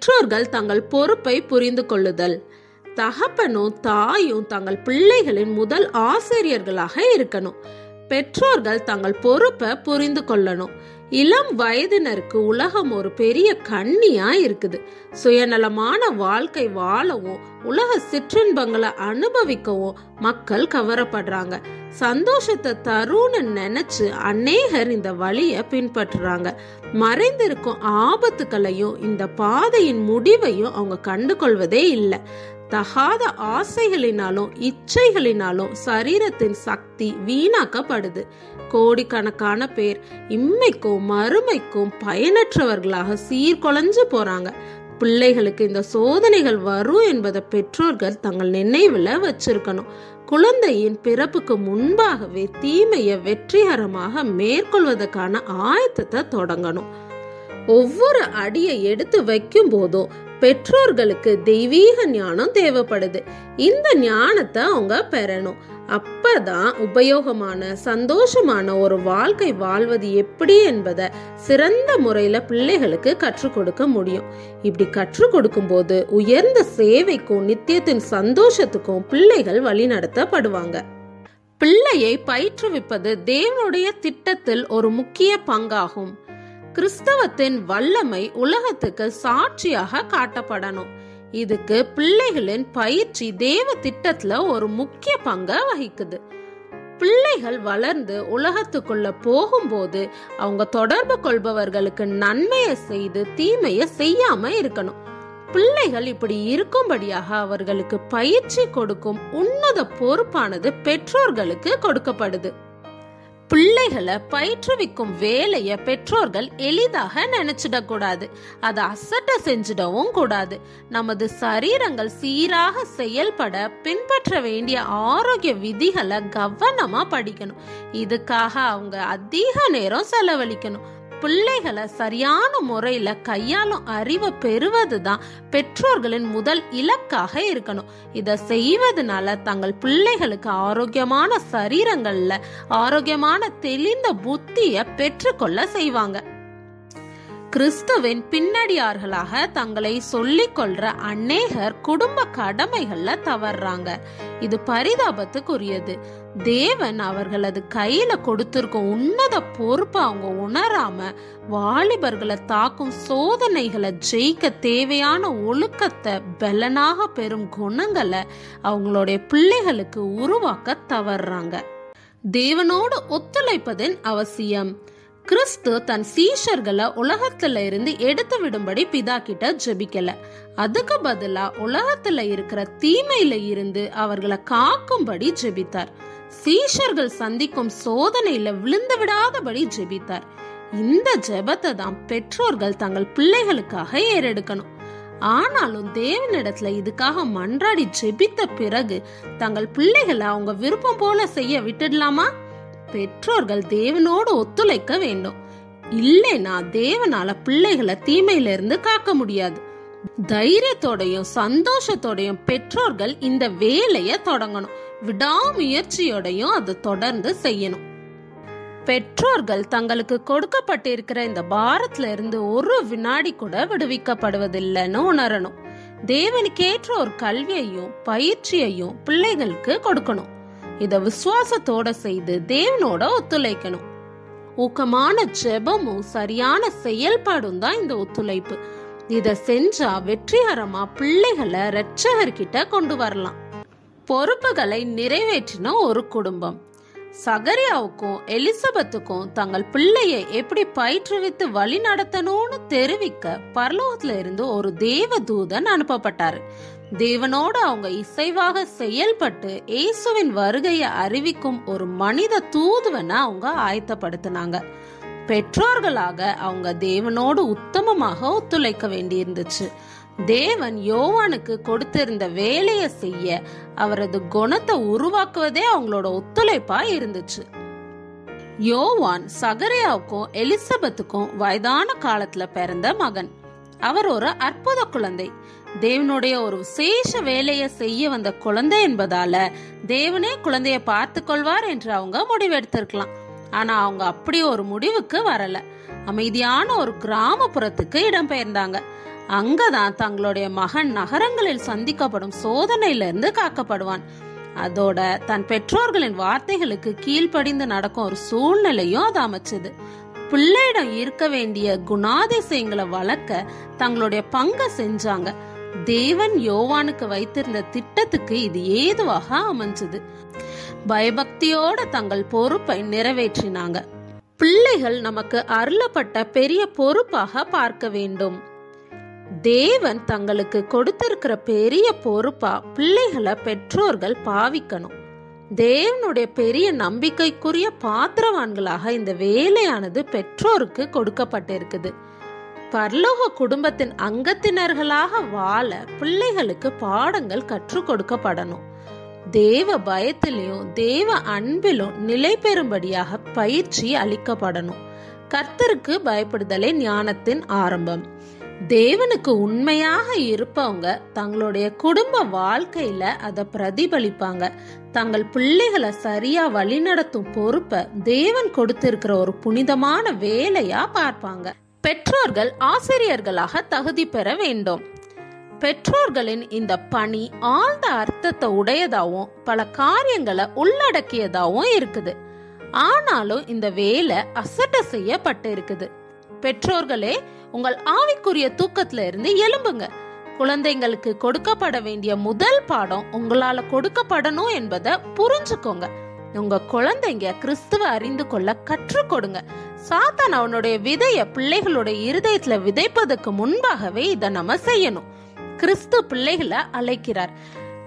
பெற்றோர்கள் தங்கள் பொறுப்பை புரிந்து கொள்ளுதல். தகப்பனும் தாயும் தங்கள் பிள்ளைகளின் முதல் ஆசிரியர்களாக இருக்கணும். பெற்றோர்கள் தங்கள் பொறுப்பை புரிந்து கொள்ளணும். இளம் வயதினருக்கு உலகம் ஒரு பெரிய கண்ணியா இருக்குது. சுயநலமான வாழ்க்கை வாழவும் உலக சிற்றின்பங்களை அனுபவிக்கவும் மக்கள் கவரப்படுறாங்க. சந்தோஷத்தை தருன்னு நினைச்சு அநேகர் இந்த வழியை பின்பற்றுறாங்க. மறைந்திருக்கும் ஆபத்துக்களையும் இந்த பாதையின் முடிவையும் அவங்க கண்டுகொள்வதே இல்லை. தகாத ஆசைகளினாலும் இச்சைகளினாலும் சரீரத்தின் சக்தி வீணாக்கப்படுது. கோடிக்கணக்கான பேர் இம்மைக்கும் மறுமைக்கும் பயனற்றவர்களாக சீர்குலைஞ்சு போறாங்க. பிள்ளைகளுக்கு இந்த சோதனைகள் வரும் என்பதை பெற்றோர்கள் தங்கள் நினைவுல வச்சிருக்கணும். குழந்தையின் பிறப்புக்கு முன்பாகவே தீமையை வெற்றிகரமாக மேற்கொள்வதற்கான ஆயத்தத்தை தொடங்கணும். ஒவ்வொரு அடியை எடுத்து வைக்கும் போதும் பெற்றோர்களுக்கு தெய்வீக ஞானம் தேவைப்படுது. இந்த ஞானத்தை அவங்க பெறணும். அப்பதான் உபயோகமான சந்தோஷமான ஒரு வாழ்க்கை வாழ்வது எப்படி என்பதை சிறந்த முறையில பிள்ளைகளுக்கு கற்றுக் கொடுக்க முடியும். இப்படி கற்றுக் கொடுக்கும் போது உயர்ந்த சேவைக்கும் நித்தியத்தின் சந்தோஷத்துக்கும் பிள்ளைகள் வழி நடத்தப்படுவாங்க. பிள்ளையை பயிற்றுவிப்பது தேவனுடைய திட்டத்தில் ஒரு முக்கிய பங்காகும். கிறிஸ்தவத்தின் வல்லமை உலகத்துக்கு சாட்சியாக காட்டப்படணும். இதுக்கு பிள்ளைகளின் பயிற்சி தேவ திட்டத்துல ஒரு முக்கிய பங்கை வகிக்குது. பிள்ளைகள் வளர்ந்து உலகத்துக்குள்ள போகும்போது அவங்க தொடர்பு கொள்பவர்களுக்கு நன்மையை செய்து தீமையை செய்யாம இருக்கணும். பிள்ளைகள் இப்படி இருக்கும்படியாக அவர்களுக்கு பயிற்சி கொடுக்கும் உன்னத பொறுப்பானது பெற்றோர்களுக்கு கொடுக்கப்படுது. பிள்ளைகளை பயிற்றுவிக்கும் வேலைய பெற்றோர்கள் எளிதாக நினைச்சிடக்கூடாது. அதை அசட்ட செஞ்சிடவும் கூடாது. நமது சரீரங்கள் சீராக செயல்பட பின்பற்ற வேண்டிய ஆரோக்கிய விதிகளை கவனமா படிக்கணும். இதுக்காக அவங்க அதிக நேரம் செலவழிக்கணும். பிள்ளைகளை சரியான முறையில கையாளும் அறிவை பெறுவதுதான் பெற்றோர்களின் முதல் இலக்காக இருக்கணும். இதை செய்வதனால தங்கள் பிள்ளைகளுக்கு ஆரோக்கியமான சரீரங்கள்ல ஆரோக்கியமான தெளிந்த புத்திய பெற்றுக்கொள்ள செய்வாங்க. கிறிஸ்துவின் பின்னடியார்களாக தங்களை சொல்லிக் கொள்ற அநேகர் குடும்ப கடமைகள்ல தவறாங்க. இது பரிதாபத்துக்குரியது. தேவன் அவர்களது கையில கொடுத்திருக்கும் உன்னத பொறுப்பை அவங்க உணராம வாலிபர்களை தாக்கும் சோதனைகளை ஜெயிக்க தேவையான ஒழுக்கத்தை பலனாக பெறும் குணங்களை அவங்களுடைய பிள்ளைகளுக்கு உருவாக்க தவறாங்க. தேவனோடு ஒத்துழைப்பதின் அவசியம். கிறிஸ்து தன் சீஷர்களை உலகத்துல இருந்து எடுத்து விடும்படி பிதா கிட்ட ஜெபிக்கல. அதுக்கு பதிலா உலகத்துல இருக்கிற தீமையில இருந்து அவர்களை காக்கும்படி ஜெபித்தார். சீஷர்கள் சந்திக்கும் சோதனையில விழுந்து விடாதபடி ஜெபித்தார். இந்த ஜெபத்தை தான் பெற்றோர்கள் தங்கள் பிள்ளைகளுக்காக ஏறெடுக்கணும். ஆனாலும் தேவனிடத்துல இதுக்காக மன்றாடி ஜெபித்த பிறகு தங்கள் பிள்ளைகளை அவங்க விருப்பம் போல செய்ய விட்டுடலாமா? பெற்றோர்கள் தேவனோடு ஒத்துழைக்க வேண்டும். இல்லைன்னா தேவனால பிள்ளைகளை தீமையில இருந்து காக்க முடியாது. தைரியத்தோடையும் சந்தோஷத்தோடையும் பெற்றோர்கள் இந்த வேலையை தொடங்கணும். விடாமுயற்சியோடையும் அதை தொடர்ந்து செய்யணும். பெற்றோர்கள் தங்களுக்கு கொடுக்கப்பட்டிருக்கிற இந்த பாரத்துல இருந்து ஒரு வினாடி கூட விடுவிக்கப்படுவதில்லைன்னு உணரணும். தேவனுக்கேற்ற ஒரு கல்வியையும் பயிற்சியையும் பிள்ளைகளுக்கு கொடுக்கணும். இத விசுவாசத்தோட செய்து தேவனோட ஒத்துழைக்கணும். ஊக்கமான ஜெபமும் சரியான செயல்பாடும் தான் இந்த ஒத்துழைப்பு. இத செஞ்சா வெற்றிகரமா பிள்ளைகளை இரட்சகர்கிட்ட கொண்டு வரலாம். பொறுப்புகளை நிறைவேற்றின ஒரு குடும்பம். சகரியாவுக்கும் எலிசபெத்துக்கும் தங்கள் பிள்ளையை எப்படி பயிற்றுவித்து வழி நடத்தணும்னு தெரிவிக்க பரலோகத்துல இருந்து ஒரு தேவ தூதன் அனுப்பப்பட்டாரு. தேவனோடு அவங்க இசைவாக செயல்பட்டு இயேசுவின் வருகையை அறிவிக்கும் ஒரு மனித தூதுவனை அவங்க ஆயத்தப்படுத்தினாங்க. பெற்றோர்களாக அவங்க தேவனோடு உத்தமமாக ஒத்துழைக்க வேண்டியிருந்துச்சு. தேவன் யோவானுக்கு கொடுத்திருந்த வேலையை செய்ய அவரது குணத்தை உருவாக்குவதே அவங்களோட ஒத்துழைப்பா இருந்துச்சு. யோவான் சகரியாவுக்கும் எலிசபெத்துக்கும் வயதான காலத்துல பிறந்த மகன். அவர் ஒரு அற்புத குழந்தை. தேவனுடைய ஒரு விசேஷ வேலையை செய்ய வந்த குழந்தை என்பதால தேவனே குழந்தைய பார்த்து கொள்வார் என்று அவங்க முடிவெடுத்திருக்கலாம். ஆனா அவங்க அப்படி ஒரு முடிவுக்கு வரல. அமைதியான ஒரு கிராமப்புறத்துக்கு இடம்பெயர்ந்தாங்க. அங்கதான் தங்களுடைய மகன் நகரங்களில் சந்திக்கப்படும் சோதனையிலிருந்து காக்கப்படுவான். அதோட தன் பெற்றோர்களின் வார்த்தைகளுக்கு கீழ்ப்படிந்து நடக்கும் ஒரு சூழ்நிலையும் அது அமைச்சது. பிள்ளையிடம் இருக்க வேண்டிய குணாதிசயங்களை வளர்க்க தங்களுடைய பங்கை செஞ்சாங்க. தேவன் யோவானுக்கு வைத்திருந்த திட்டத்துக்கு இது ஏதுவாக அமைஞ்சது. பயபக்தியோட தங்கள் பொறுப்பை நிறைவேற்றினாங்க. பிள்ளைகள் நமக்கு அருளப்பட்ட பெரிய பொறுப்பாக பார்க்க வேண்டும். தேவன் தங்களுக்கு கொடுத்திருக்கிற பெரிய பொறுப்பா பிள்ளைகளை பெற்றோர்கள் பாவிக்கணும். தேவனுடைய பெரிய நம்பிக்கைக்குரிய பாத்திரவான்களாக இந்த வேலையானது பெற்றோருக்கு கொடுக்கப்பட்டிருக்குது. பரலோக குடும்பத்தின் அங்கத்தினர்களாக வாழ பிள்ளைகளுக்கு பாடங்கள் கற்றுக் கொடுக்கப்படணும். தேவ பயத்திலும் தேவ அன்பிலும் நிலை பெறும்படியாக பயிற்சி அளிக்கப்படணும். கர்த்தருக்கு பயப்படுதலே ஞானத்தின் ஆரம்பம். தேவனுக்கு உண்மையாக இருப்பவங்க தங்களுடைய குடும்ப வாழ்க்கையில அதை பிரதிபலிப்பாங்க. தங்கள் பிள்ளைகளை சரியா வழிநடத்தும் பொறுப்பை தேவன் கொடுத்திருக்கிற ஒரு புனிதமான வேலையா பார்ப்பாங்க. பெற்றோர்கள் ஆசிரியர்களாக தகுதி பெற வேண்டும். பெற்றோர்களின் இந்த பணி ஆழ்ந்த அர்த்தத்தை உடையதாகவும் பல காரியங்களை உள்ளடக்கியதாகவும் இருக்குது. ஆனாலும் இந்த வேலை அசட்ட செய்யப்பட்டு இருக்குது. பெற்றோர்களே, உங்கள் ஆவிக்குரிய தூக்கத்துல இருந்து எழும்புங்க. குழந்தைங்களுக்கு கொடுக்கப்பட வேண்டிய முதல் பாடம் உங்களால கொடுக்கப்படணும் என்பதை புரிஞ்சுக்கோங்க. உங்க குழந்தைங்க கிறிஸ்துவ அறிந்து கொள்ள கற்றுக் கொடுங்க. சாத்தான் அவனுடைய விதைய பிள்ளைகளுடைய இருதயத்துல விதைப்பதற்கு முன்பாகவே இதை நம்ம செய்யணும். கிறிஸ்து பிள்ளைகளை அழைக்கிறார்.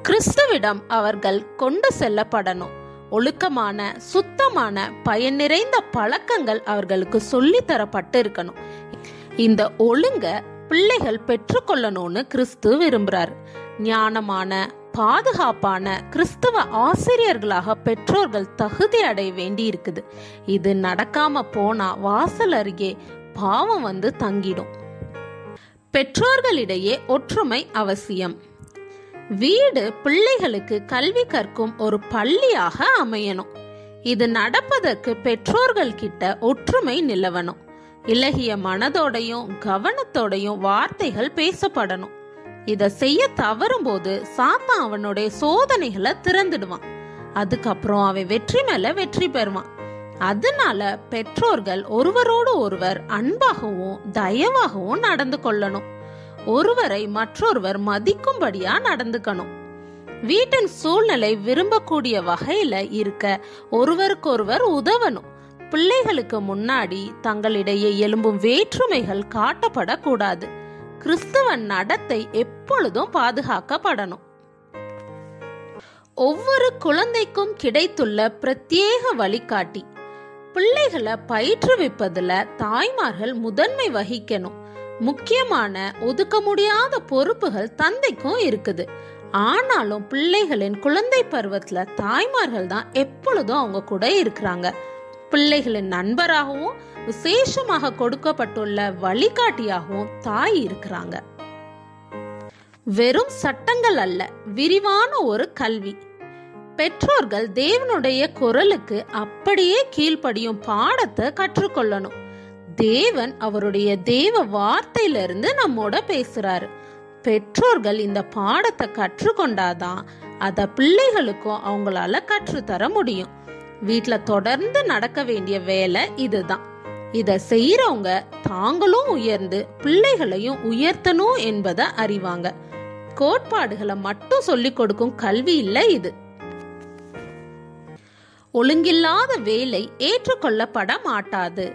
கிறிஸ்துவிடம் அவர்கள் கொண்டு செல்லப்படணும். ஒழுக்கமான, சுத்தமான, பயன் நிறைந்த பழக்கங்கள் அவர்களுக்கு சொல்லி தரப்பட்டு இருக்கணும். இந்த ஒழுங்க பிள்ளைகள் பெற்றுக்கொள்ளணும்னு கிறிஸ்து விரும்புறார். ஞானமான, பாதுகாப்பான கிறிஸ்துவ ஆசிரியர்களாக பெற்றோர்கள் தகுதி அடைய வேண்டி இருக்குது. இது நடக்காம போனா வாசல் அருகே பாவம் வந்து தங்கிடும். பெற்றோர்களிடையே ஒற்றுமை அவசியம். வீடு பிள்ளைகளுக்கு கல்வி கற்கும் ஒரு பள்ளியாக அமையணும். இது நடப்பதற்கு பெற்றோர்கள் கிட்ட ஒற்றுமை நிலவணும். இலகிய மனதோடையும் கவனத்தோடையும் வார்த்தைகள் பேசப்படணும். இத செய்ய தவறும் போது சாத்தான் அவனுடைய சோதனைகளை திறந்துடுவான். அதுக்கப்புறம் அவன் வெற்றி மேல வெற்றி பெறுவான். அதனால பெற்றோர்கள் ஒருவரோடு ஒருவர் அன்பாகவும் தயவாகவும் நடந்து கொள்ளணும். ஒருவரை மற்றொருவர் மதிக்கும்படியா நடந்துக்கணும். வீட்டின் சூழ்நிலை விரும்பக்கூடிய வகையில இருக்க ஒருவருக்கொருவர் உதவணும். பிள்ளைகளுக்கு முன்னாடி தங்களிடையே எழும்பும் வேற்றுமைகள் காட்டப்படக்கூடாது. கிறிஸ்துவ நடத்தை எப்பொழுதும் பாதுகாக்கப்படணும். ஒவ்வொரு குழந்தைக்கும் கிடைத்துள்ள பிரத்யேக வழிகாட்டி. பிள்ளைகளை பயிற்றுவிப்பதுல தாய்மார்கள் முதன்மை வகிக்கணும். முக்கியமான ஒதுக்க முடியாத பொறுப்புகள் தந்தைக்கும் இருக்குது. ஆனாலும் பிள்ளைகளின் குழந்தை பருவத்துல தாய்மார்கள் தான் எப்பொழுதும் அவங்க கூட இருக்கிறாங்க. பிள்ளைகளின் நண்பராகவும் விசேஷமாக கொடுக்கப்பட்டுள்ள வழிகாட்டியாகவும் தாய் இருக்கிறாங்க. வெறும் சட்டங்கள் அல்ல, விரிவான ஒரு கல்வி. பெற்றோர்கள் தேவனுடைய குரலுக்கு அப்படியே கீழ்ப்படியும் பாடத்தை கற்றுக்கொள்ளணும். தேவன் அவருடைய தேவ வார்த்தையிலிருந்து நம்மோட பேசுறாரு. பெற்றோர்கள் இந்த பாடத்தை கற்றுக்கொண்டாதான் அத பிள்ளைகளுக்கும் அவங்களால கற்றுத்தர முடியும். வீட்டுல தொடர்ந்து நடக்க வேண்டிய வேலை இதுதான். இத செய்யறவங்க தாங்களும் உயர்ந்து பிள்ளைகளையும் உயர்த்தணும் என்பதை அறிவாங்க. கோட்பாடுகளை மட்டும் சொல்லிக் கொடுக்கும் கல்வி இல்ல இது. ஒழுங்கில்லாத வேலை ஏற்றுக்கொள்ளப்பட மாட்டாது.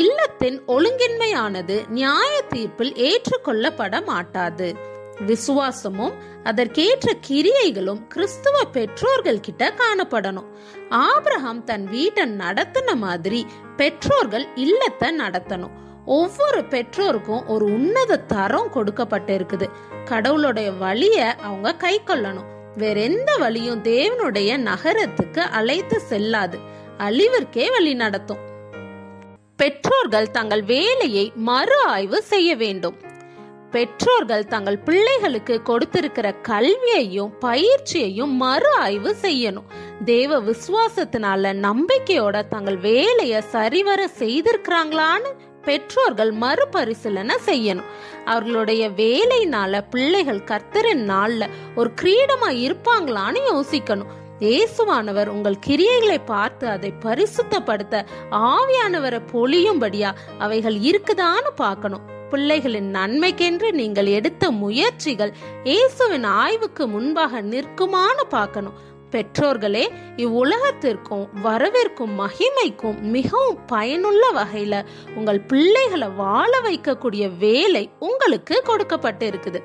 இல்லத்தின் ஒழுங்கின்மையானது நியாய தீர்ப்பில் ஏற்றுக்கொள்ளப்பட மாட்டாது. விசுவாசமும் அதற்கேற்ற கிரியைகளும் கிறிஸ்துவ பெற்றோர்கள் கிட்ட காணப்படணும். ஆபிரகாம் தன் வீட்டை நடத்தின மாதிரி பெற்றோர்கள் இல்லத்தை நடத்தணும். ஒவ்வொரு பெற்றோருக்கும் ஒரு உன்னத தரம் கொடுக்கப்பட்டு இருக்குது. கடவுளுடைய வழிய அவங்க கை கொள்ளணும். வேற எந்த வழியும் தேவனுடைய நகரத்துக்கு அழைத்து செல்லாது, அழிவிற்கே வழி நடத்தும். பெற்றோர்கள் தங்கள் வேலையை மறு ஆய்வு செய்ய வேண்டும். பெற்றோர்கள் தங்கள் பிள்ளைகளுக்கு கொடுத்திருக்கிற கல்வியையும் பயிற்சியையும் மறு ஆய்வு செய்யணும். தேவ விசுவாசத்தினால நம்பிக்கையோட தங்கள் வேலையை சரிவர செய்திருக்கிறாங்களான்னு பெற்றோர்கள் மறுபரிசீலனை செய்யணும். அவர்களுடைய வேலைனால பிள்ளைகள் கர்த்தரின் நாள்ல ஒரு கிரீடமா இருப்பாங்களான்னு யோசிக்கணும். இயேசுவானவர் உங்கள் கிரியைகளை பார்த்து அதை பரிசுத்தப்படுத்த ஆவியானவரை பொழியும்படியா அவைகள் இருக்குதான்னு பார்க்கணும். பிள்ளைகளின் நன்மைக்கென்று நீங்கள் எடுத்த முயற்சிகள் இயேசுவின் ஆய்வுக்கு முன்பாக நிற்குமான்னு பார்க்கணும். பெற்றோர்களே, இவ்வுலகத்திற்கும் வரவிருக்கும் மகிமைக்கும் மிகவும் பயனுள்ள வகையில உங்கள் பிள்ளைகளை வாழ வைக்கக்கூடிய வேலை உங்களுக்கு கொடுக்கப்பட்டு இருக்குது.